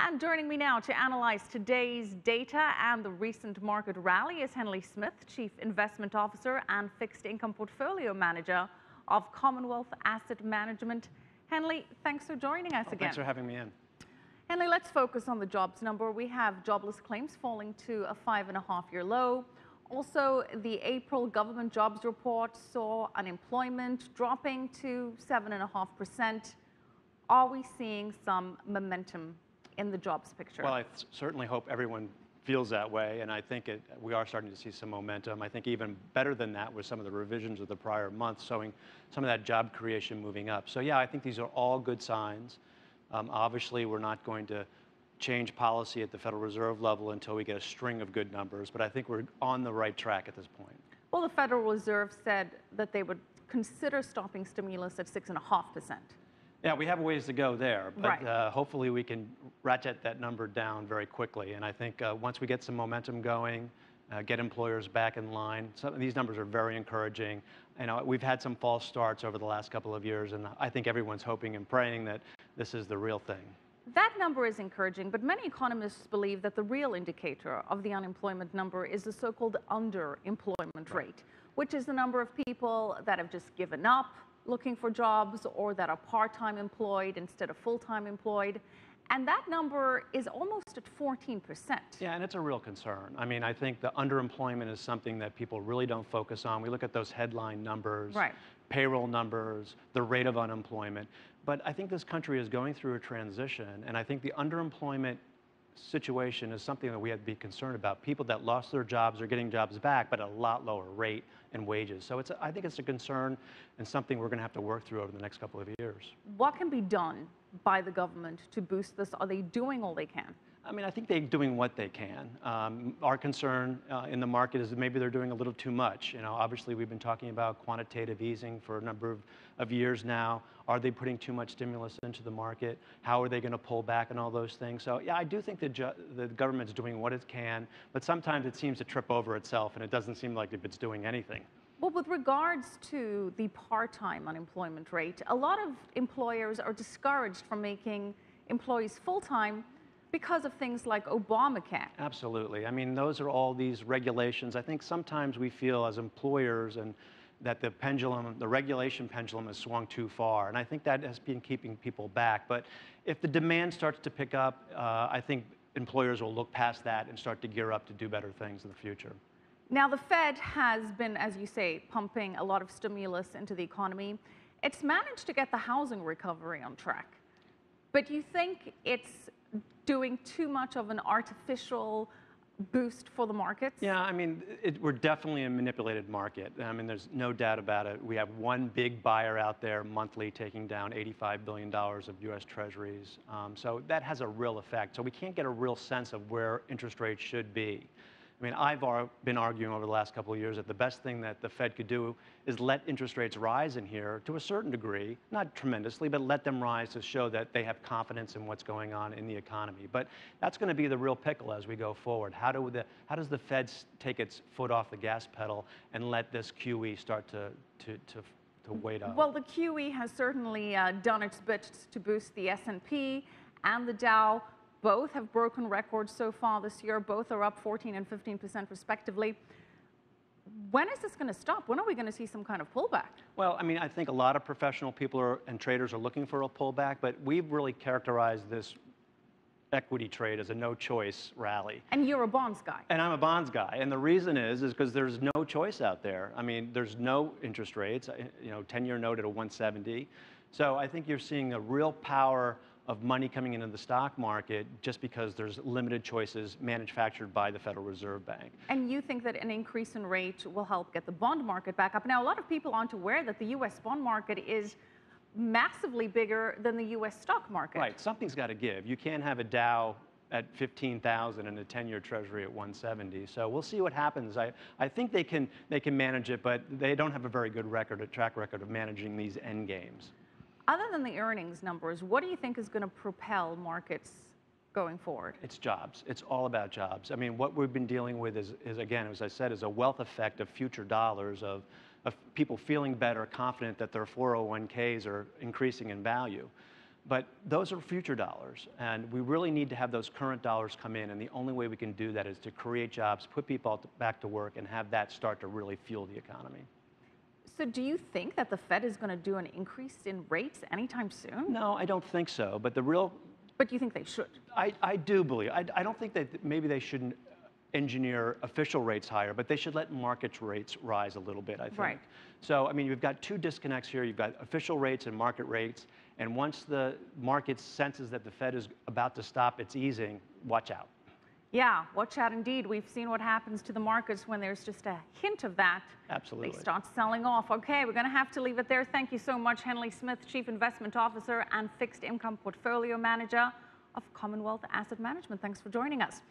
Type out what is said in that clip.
And joining me now to analyze today's data and the recent market rally is Henley Smith, Chief Investment Officer and Fixed Income Portfolio Manager of Commonwealth Asset Management. Henley, thanks for joining us again. Thanks for having me in. Henley, let's focus on the jobs number. We have jobless claims falling to a 5.5-year low. Also, the April government jobs report saw unemployment dropping to 7.5%. Are we seeing some momentum in the jobs picture? Well, I certainly hope everyone feels that way, and I think we are starting to see some momentum. I think even better than that was some of the revisions of the prior month, showing some of that job creation moving up. So yeah, I think these are all good signs. Obviously, we're not going to change policy at the Federal Reserve level until we get a string of good numbers, but I think we're on the right track at this point. Well, the Federal Reserve said that they would consider stopping stimulus at 6.5%. Yeah, we have a ways to go there, but Right. hopefully we can ratchet that number down very quickly. And I think once we get some momentum going, get employers back in line, some of these numbers are very encouraging. You know, we've had some false starts over the last couple of years, and I think everyone's hoping and praying that this is the real thing. That number is encouraging, but many economists believe that the real indicator of the unemployment number is the so-called underemployment rate, which is the number of people that have just given up looking for jobs or that are part-time employed instead of full-time employed. And that number is almost at 14%. Yeah, and it's a real concern. I mean, I think the underemployment is something that people really don't focus on. We look at those headline numbers, Right. payroll numbers, the rate of unemployment. But I think this country is going through a transition, and I think the underemployment situation is something that we have to be concerned about. People that lost their jobs are getting jobs back, but at a lot lower rate and wages. So I think it's a concern and something we're going to have to work through over the next couple of years. What can be done by the government to boost this? Are they doing all they can? I mean, I think they're doing what they can. Our concern in the market is that maybe they're doing a little too much. You know, obviously we've been talking about quantitative easing for a number of years now. Are they putting too much stimulus into the market? How are they going to pull back on all those things? So yeah, I do think the government's doing what it can, but sometimes it seems to trip over itself, and it doesn't seem like it's doing anything. Well, with regards to the part-time unemployment rate, a lot of employers are discouraged from making employees full-time because of things like Obamacare. Absolutely. I mean, those are all these regulations. I think sometimes we feel as employers and that the pendulum, the regulation pendulum has swung too far. And I think that has been keeping people back. But if the demand starts to pick up, I think employers will look past that and start to gear up to do better things in the future. Now, the Fed has been, as you say, pumping a lot of stimulus into the economy. It's managed to get the housing recovery on track. But you think it's doing too much of an artificial boost for the markets? Yeah, I mean, we're definitely a manipulated market. I mean, there's no doubt about it. We have one big buyer out there monthly taking down $85 billion of U.S. Treasuries. So that has a real effect. So we can't get a real sense of where interest rates should be. I mean, I've been arguing over the last couple of years that the best thing that the Fed could do is let interest rates rise in here to a certain degree, not tremendously, but let them rise to show that they have confidence in what's going on in the economy. But that's going to be the real pickle as we go forward. How does the Fed take its foot off the gas pedal and let this QE start to wait up? Well, the QE has certainly done its bit to boost the S&P and the Dow. Both have broken records so far this year. Both are up 14% and 15% respectively. When is this going to stop? When are we going to see some kind of pullback? Well, I mean, I think a lot of professional people and traders are looking for a pullback, but we've really characterized this equity trade as a no-choice rally. And you're a bonds guy. And I'm a bonds guy. And the reason is because there's no choice out there. I mean, there's no interest rates, you know, 10-year note at a 170. So I think you're seeing a real power of money coming into the stock market just because there's limited choices manufactured by the Federal Reserve Bank. And you think that an increase in rate will help get the bond market back up? Now, a lot of people aren't aware that the U.S. bond market is massively bigger than the U.S. stock market. Right, something's got to give. You can't have a Dow at 15,000 and a 10-year Treasury at 170. So we'll see what happens. I think they can manage it, but they don't have a very good track record of managing these end games. Other than the earnings numbers, what do you think is going to propel markets going forward? It's jobs. It's all about jobs. I mean, what we've been dealing with is again, as I said, is a wealth effect of future dollars, of people feeling better, confident that their 401ks are increasing in value. But those are future dollars, and we really need to have those current dollars come in, and the only way we can do that is to create jobs, put people back to work, and have that start to really fuel the economy. So do you think that the Fed is going to do an increase in rates anytime soon? No, I don't think so, but But you think they should? I do believe, I don't think that maybe they shouldn't engineer official rates higher, but they should let market rates rise a little bit, I think. Right. So, I mean, you've got two disconnects here. You've got official rates and market rates, and once the market senses that the Fed is about to stop its easing, watch out. Yeah, watch out indeed. We've seen what happens to the markets when there's just a hint of that. Absolutely. They start selling off. Okay, we're going to have to leave it there. Thank you so much, Henley Smith, Chief Investment Officer and Fixed Income Portfolio Manager of Commonwealth Asset Management. Thanks for joining us.